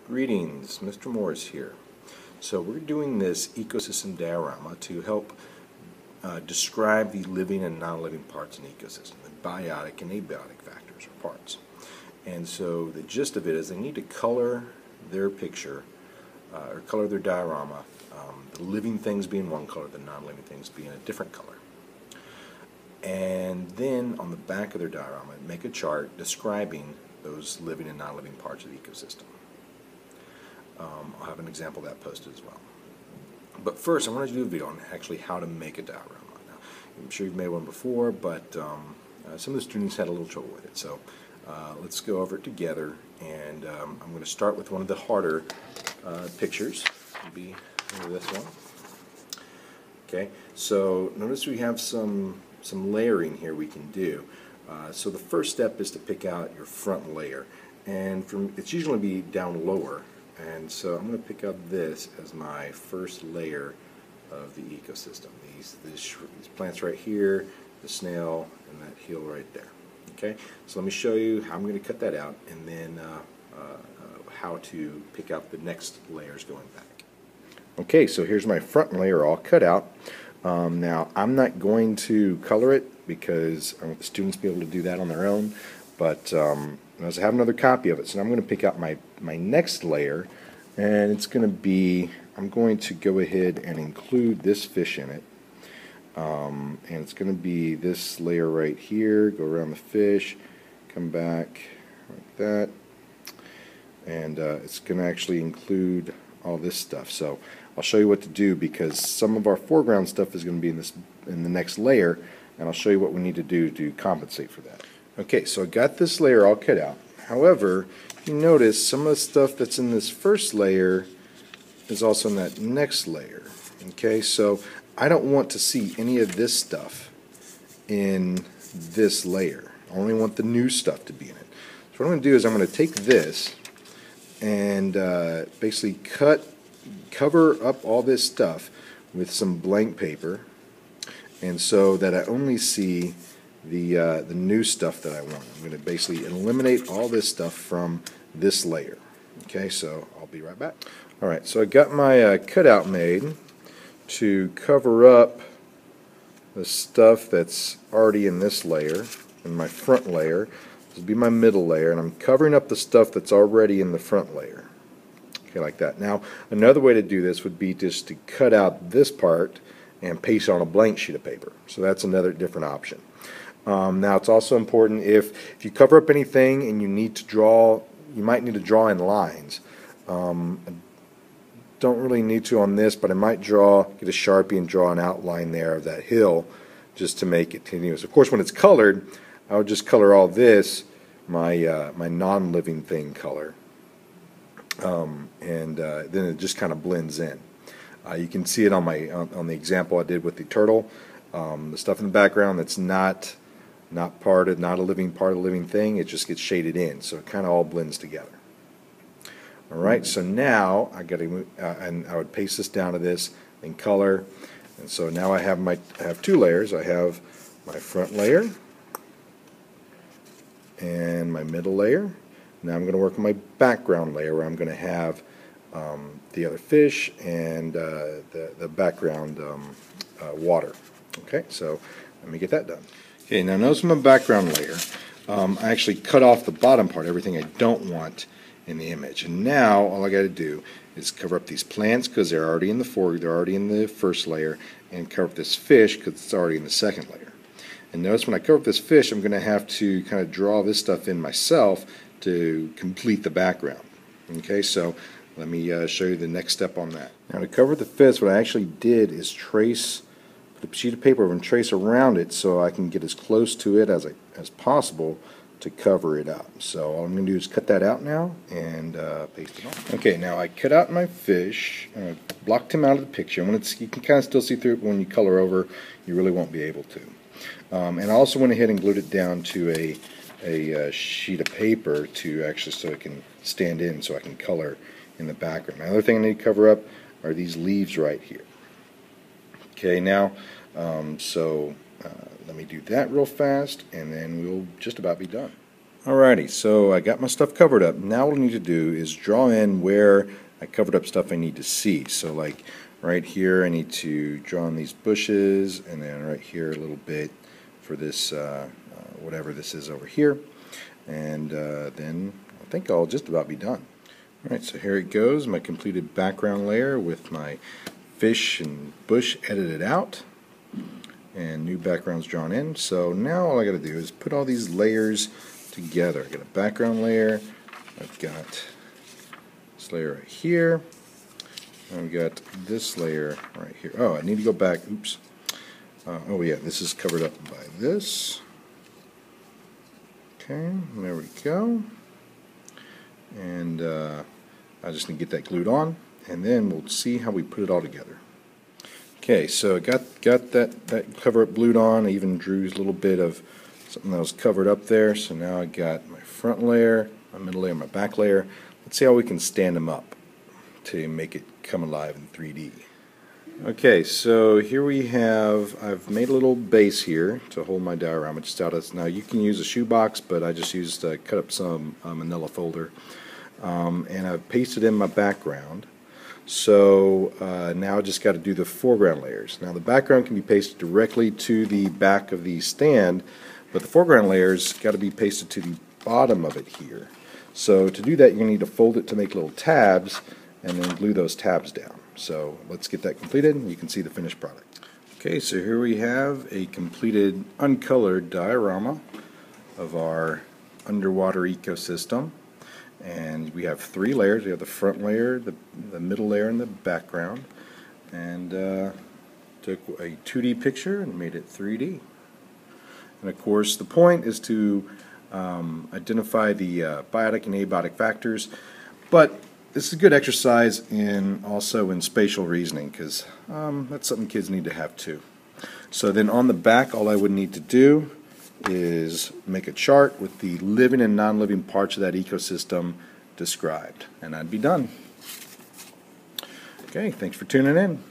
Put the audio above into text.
Greetings, Mr. Morris here. So we're doing this ecosystem diorama to help describe the living and non-living parts in the ecosystem, the biotic and abiotic factors or parts. And so the gist of it is they need to color their picture or color their diorama, the living things being one color, the non-living things being a different color. And then on the back of their diorama, make a chart describing those living and non-living parts of the ecosystem. I'll have an example of that posted as well. But first, I wanted to do a video on actually how to make a diorama. Now, I'm sure you've made one before, but some of the students had a little trouble with it. So let's go over it together, and I'm going to start with one of the harder pictures. It'll be this one. Okay, so notice we have some layering here we can do. So the first step is to pick out your front layer, and it's usually be down lower. And so I'm going to pick out this as my first layer of the ecosystem. These plants right here, the snail, and that hill right there. Okay, so let me show you how I'm going to cut that out, and then how to pick out the next layers going back. Okay, so here's my front layer all cut out. Now I'm not going to color it because I want the students to be able to do that on their own, but I have another copy of it, so I'm going to pick out my next layer, and it's going to be, I'm going to go ahead and include this fish in it, and it's going to be this layer right here, go around the fish, come back like that, and it's going to actually include all this stuff. So I'll show you what to do, because some of our foreground stuff is going to be in the next layer, and I'll show you what we need to do to compensate for that. Okay, so I got this layer all cut out. However, you notice some of the stuff that's in this first layer is also in that next layer. Okay, so I don't want to see any of this stuff in this layer. I only want the new stuff to be in it. So what I'm going to do is I'm going to take this and basically cover up all this stuff with some blank paper, and so that I only see the new stuff that I want. I'm going to basically eliminate all this stuff from this layer. Okay, so I'll be right back. Alright, so I got my cutout made to cover up the stuff that's already in this layer, in my front layer. This will be my middle layer, and I'm covering up the stuff that's already in the front layer. Okay, like that. Now, another way to do this would be just to cut out this part and paste on a blank sheet of paper. So that's another different option. Now, it's also important if you cover up anything and you need to draw, you might need to draw in lines. I don't really need to on this, but I might get a Sharpie and draw an outline there of that hill just to make it continuous. Of course, when it's colored, I would just color all this my non-living thing color, and then it just kind of blends in. You can see it on the example I did with the turtle. The stuff in the background that's not a living part of the living thing, it just gets shaded in, so it kind of all blends together. Alright, so now I would paste this down to this in color, and so now I have two layers. I have my front layer and my middle layer. Now I'm going to work on my background layer, where I'm going to have the other fish and the background water. Okay, so let me get that done. Okay, now notice my background layer. I actually cut off the bottom part, everything I don't want in the image. And now all I got to do is cover up these plants because they're already in the first layer, and cover up this fish because it's already in the second layer. And notice when I cover up this fish, I'm going to have to kind of draw this stuff in myself to complete the background. Okay, so let me show you the next step on that. Now, to cover the fish, what I actually did is put a sheet of paper and trace around it so I can get as close to it as possible to cover it up. So all I'm going to do is cut that out now and paste it on. Okay, now I cut out my fish, blocked him out of the picture. You can kind of still see through it, but when you color over, you really won't be able to. And I also went ahead and glued it down to a sheet of paper to actually, so it can stand in, so I can color in the background. Another thing I need to cover up are these leaves right here. Okay, now, let me do that real fast, and then we'll just about be done. Alrighty, so I got my stuff covered up. Now what I need to do is draw in where I covered up stuff I need to see. So like right here I need to draw in these bushes, and then right here a little bit for this whatever this is over here, and then I think I'll just about be done. Alright, so here it goes, my completed background layer with my fish and bush edited out and new backgrounds drawn in. So now all I got to do is put all these layers together. I got a background layer, I've got this layer right here, I've got this layer right here. Oh, I need to go back, oops. Oh yeah, this is covered up by this. Okay, there we go. And I just need to get that glued on, and then we'll see how we put it all together. Okay, so I got that cover up glued on. I even drew a little bit of something that was covered up there. So now I got my front layer, my middle layer, my back layer. Let's see how we can stand them up to make it come alive in 3D. Okay, so here we have, I've made a little base here to hold my diorama just out of. Now you can use a shoebox, but I just used cut up some manila folder, and I've pasted in my background. So now I just got to do the foreground layers. Now the background can be pasted directly to the back of the stand, but the foreground layers got to be pasted to the bottom of it here. So to do that, you're going to need to fold it to make little tabs, and then glue those tabs down. So let's get that completed, and you can see the finished product. Okay, so here we have a completed uncolored diorama of our underwater ecosystem. And we have 3 layers. We have the front layer, the middle layer, and the background. And took a 2D picture and made it 3D. And of course, the point is to identify the biotic and abiotic factors. But this is a good exercise also in spatial reasoning, because that's something kids need to have too. So then on the back, all I would need to do is make a chart with the living and non-living parts of that ecosystem described, and I'd be done. Okay, thanks for tuning in.